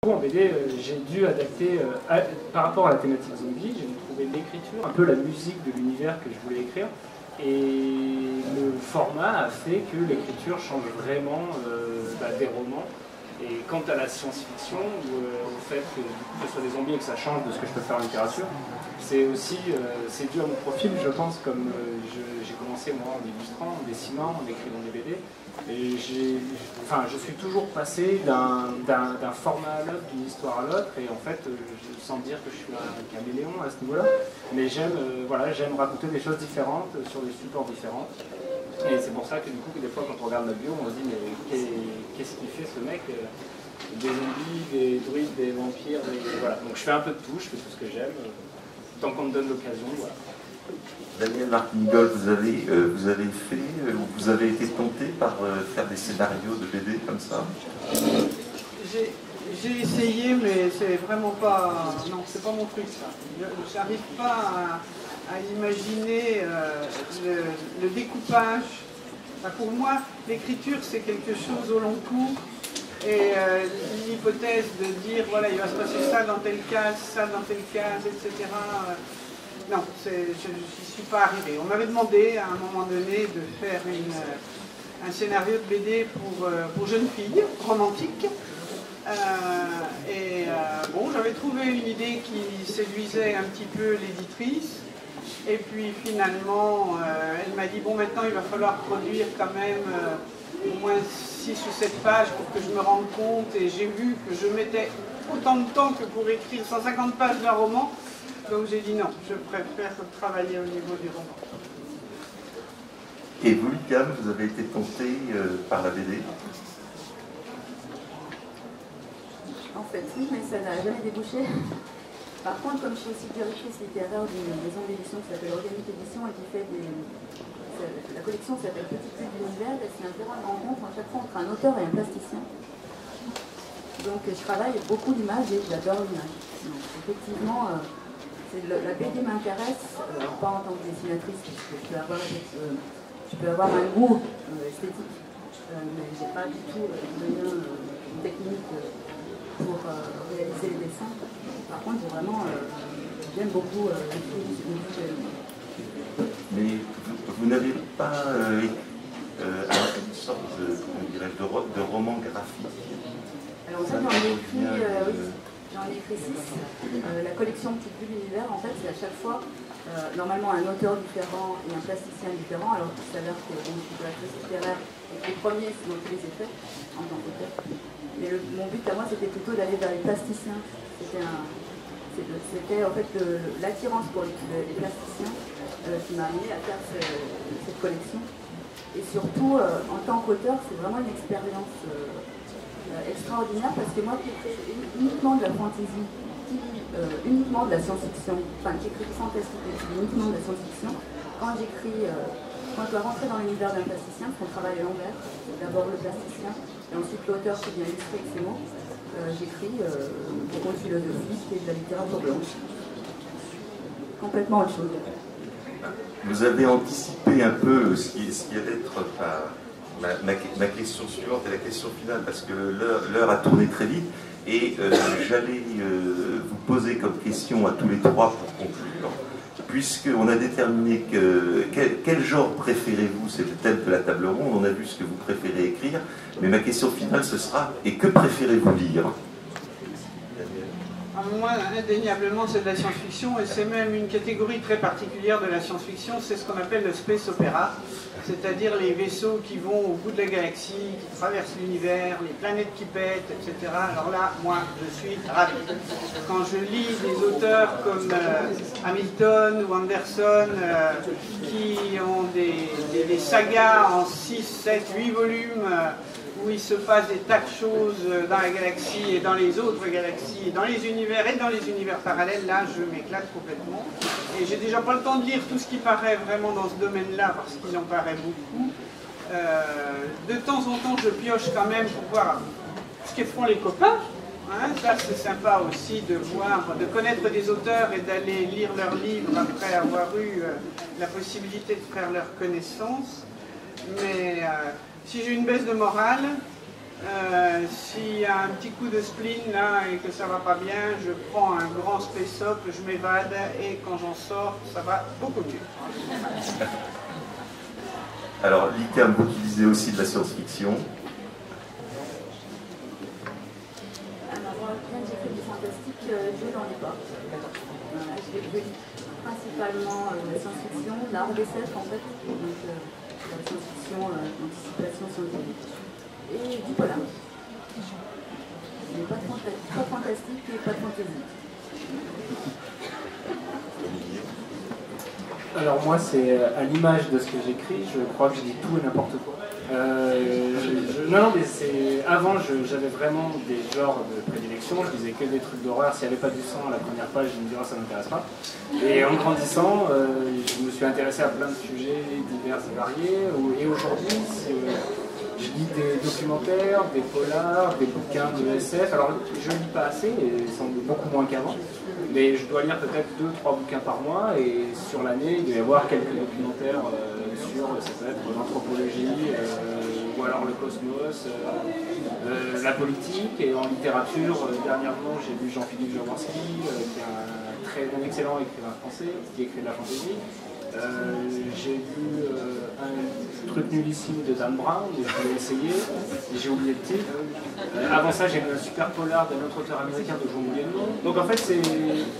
En BD, j'ai dû adapter, par rapport à la thématique zombie, j'ai dû trouver l'écriture, un peu la musique de l'univers que je voulais écrire. Et le format a fait que l'écriture change vraiment des romans. Et quant à la science-fiction, au fait que du coup, ce soit des zombies et que ça change de ce que je peux faire en littérature, c'est aussi c'est dû à mon profil, je pense, comme j'ai commencé moi en illustrant, en dessinant, en écrivant des BD. Et je suis toujours passé d'un format à l'autre, d'une histoire à l'autre, et en fait, sans dire que je suis un caméléon à ce niveau-là, mais j'aime raconter des choses différentes sur des supports différents. Et c'est pour ça que du coup, des fois, quand on regarde notre bio, on se dit, mais qu'est-ce qu'il fait ce mec? Des zombies, des druides, des vampires, voilà. Donc je fais un peu de tout, je fais tout ce que j'aime, tant qu'on me donne l'occasion, voilà. Daniel Martingol, vous avez été tenté par faire des scénarios de BD comme ça? J'ai essayé, mais c'est vraiment pas... Non, c'est pas mon truc, ça. Je n'arrive pas à imaginer le découpage. Enfin, pour moi, l'écriture, c'est quelque chose au long cours. Et l'hypothèse de dire, voilà, il va se passer ça dans telle case, ça dans telle case, etc. Non, je n'y suis pas arrivée. On m'avait demandé à un moment donné de faire un scénario de BD pour jeunes filles, romantique. Bon, j'avais trouvé une idée qui séduisait un petit peu l'éditrice. Et puis finalement, elle m'a dit, bon, maintenant il va falloir produire quand même au moins 6 ou 7 pages pour que je me rende compte. Et j'ai vu que je mettais autant de temps que pour écrire 150 pages d'un roman. Donc j'ai dit non, je préfère travailler au niveau du roman. Et vous, Lucam, vous avez été tenté par la BD? En fait, oui, mais ça n'a jamais débouché. Par contre, comme je suis aussi directrice littéraire d'une maison d'édition qui s'appelle Organique Édition et qui fait la collection s'appelle Petit Cube d'Univers, et c'est un terrain de rencontre à chaque fois entre un auteur et un plasticien. Donc je travaille beaucoup l'image et j'adore l'image. Donc effectivement, la BD m'intéresse, pas en tant que dessinatrice, puisque je peux avoir un goût esthétique, mais je n'ai pas du tout de moyens techniques pour réaliser les dessins. Par contre, j'aime beaucoup écrire. Mais vous n'avez pas une sorte de roman graphique? Alors en fait, j'en ai écrit 6. La collection Petit Cube d'Univers, en fait, c'est à chaque fois normalement un auteur différent et un plasticien différent. Alors tout à l'heure que je suis directrice littéraire et que les premiers, c'est moi qui les ai faits en tant qu'auteur. Mais mon but à moi, c'était plutôt d'aller vers les plasticiens. C'était en fait l'attirance pour les plasticiens qui m'a amené à faire cette collection. Et surtout, en tant qu'auteur, c'est vraiment une expérience extraordinaire parce que moi qui écris uniquement de la fantasy, uniquement de la science-fiction, enfin qui écris du fantastique et uniquement de la science-fiction, quand je dois rentrer dans l'univers d'un plasticien, parce qu'on travaille à l'envers, d'abord le plasticien et ensuite l'auteur qui vient illustrer avec ses mots, j'écris des contes philosophiques et de la littérature blanche. Complètement autre chose. Vous avez anticipé un peu ce qui allait être ma question suivante et la question finale, parce que l'heure a tourné très vite, et j'allais vous poser comme question à tous les trois pour conclure, puisqu'on a déterminé quel genre préférez-vous, c'est le thème de la table ronde, on a vu ce que vous préférez écrire, mais ma question finale ce sera, et que préférez-vous lire? Moi, indéniablement, c'est de la science-fiction, et c'est même une catégorie très particulière de la science-fiction, c'est ce qu'on appelle le space opéra, c'est-à-dire les vaisseaux qui vont au bout de la galaxie, qui traversent l'univers, les planètes qui pètent, etc. Alors là, moi, je suis ravi. Quand je lis des auteurs comme Hamilton ou Anderson, qui ont des sagas en 6, 7, 8 volumes, où il se passe des tas de choses dans la galaxie et dans les autres galaxies, dans les univers et dans les univers parallèles, là je m'éclate complètement. Et j'ai déjà pas le temps de lire tout ce qui paraît vraiment dans ce domaine-là, parce qu'il en paraît beaucoup. De temps en temps je pioche quand même pour voir ce que font les copains. Hein, ça c'est sympa aussi de de connaître des auteurs et d'aller lire leurs livres après avoir eu la possibilité de faire leur connaissance. Mais si j'ai une baisse de morale, S'il y a un petit coup de spleen là et que ça va pas bien, je prends un grand space-up, je m'évade et quand j'en sors, ça va beaucoup mieux. Alors, l'ICAM, vous utilisez aussi de la science-fiction. Alors, moi, bien j'ai fait du fantastique, je vais dans les portes. Je lis principalement la science-fiction, l'art d'SF en fait, donc la science-fiction, l'anticipation scientifique, et du polar. Mais pas de fantastique et pas de fantasy. Alors moi, c'est à l'image de ce que j'écris, je crois que je dis tout et n'importe quoi. Non, mais c'est avant, j'avais vraiment des genres de prédilection. Je disais que des trucs d'horreur. S'il n'y avait pas du sang à la première page, je me disais ça m'intéresse pas. Et en grandissant, je me suis intéressé à plein de sujets divers et variés. Et aujourd'hui, je lis des documentaires, des polars, des bouquins de SF. Alors, je ne lis pas assez, et sans doute beaucoup moins qu'avant. Mais je dois lire peut-être 2-3 bouquins par mois, et sur l'année, il doit y avoir quelques documentaires sur, ça peut être l'anthropologie, ou alors le cosmos, la politique, et en littérature, dernièrement, j'ai lu Jean-Philippe Jaworski, qui est un excellent écrivain français, qui écrit de la fantaisie. J'ai lu un truc nullissime de Dan Brown, et je l'ai essayé, et j'ai oublié le titre. Avant ça, j'ai lu un super polar d'un autre auteur américain dont j'ai oublié le nom. Donc en fait,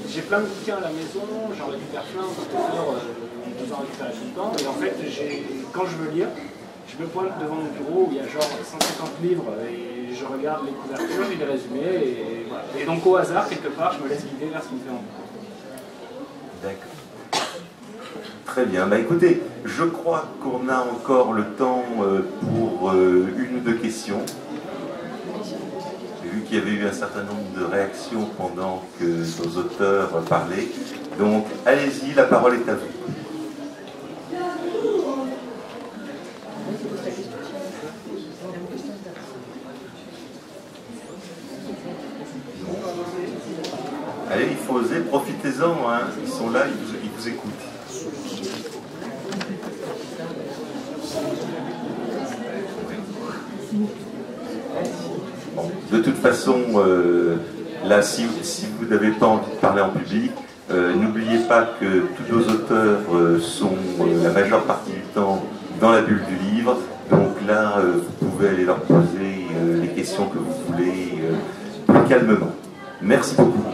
j'ai plein de bouquins à la maison, j'en récupère plein, en récupérer tout le temps. Et en fait, quand je veux lire, je me pointe devant mon bureau où il y a genre 150 livres, et je regarde les couvertures, et les résumés, et voilà. Et donc au hasard, quelque part, je me laisse guider vers ce qui me fait envie. D'accord. Très bien. Bah, écoutez, je crois qu'on a encore le temps pour une ou deux questions. J'ai vu qu'il y avait eu un certain nombre de réactions pendant que nos auteurs parlaient. Donc, allez-y, la parole est à vous. Allez, il faut oser, profitez-en, hein. Ils sont là, ils vous écoutent. Bon, de toute façon, là, si vous n'avez pas envie de parler en public, n'oubliez pas que tous nos auteurs sont la majeure partie du temps dans la bulle du livre. Donc là, vous pouvez aller leur poser les questions que vous voulez plus calmement. Merci beaucoup.